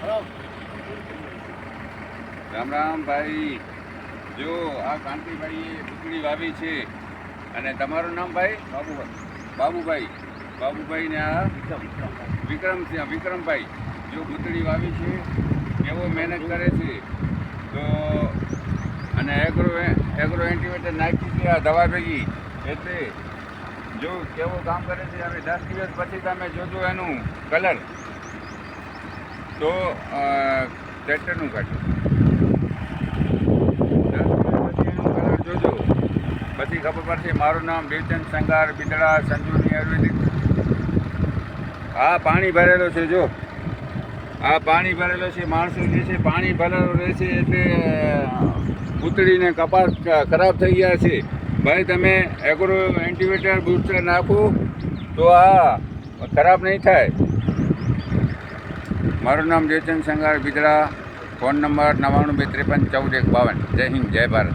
રામ રામ ભાઈ. જો આ કાંતિભાઈએ પૂતળી વાવી છે અને તમારું નામ ભાઈ? બાબુભાઈ. બાબુભાઈને આ વિક્રમભાઈ જો પૂતળી વાવી છે, કેવો મહેનત કરે છે. તો અને એગ્રો એન્ટીવેટર નાખી છે આ દવા ભેગી, એટલે જો કેવું કામ કરે છે. હવે 10 દિવસ પછી તમે જોજો એનું કલર, તો ટ્રેક્ટરનું કાઢ્યું 10 દિવસ પછી એનું કલર જોજો, પછી ખબર પડશે. મારું નામ દેવચંદ સંગાર બિદડા, સંજુની આયુર્વેદિક. આ પાણી ભરેલો છે, જો આ પાણી ભરેલો છે. માણસો જે છે પાણી ભરેલું રહેશે એટલે પૂતળીને કપાસ ખરાબ થઈ ગયા છે. ભાઈ તમે એગ્રો એન્ટીવેટર બૂસ્ટર નાખો તો આ ખરાબ નહીં થાય. મારું નામ દેવચંદ સંગાર બિદડા, ફોન નંબર 9923511452. જય હિન્દ, જય ભારત.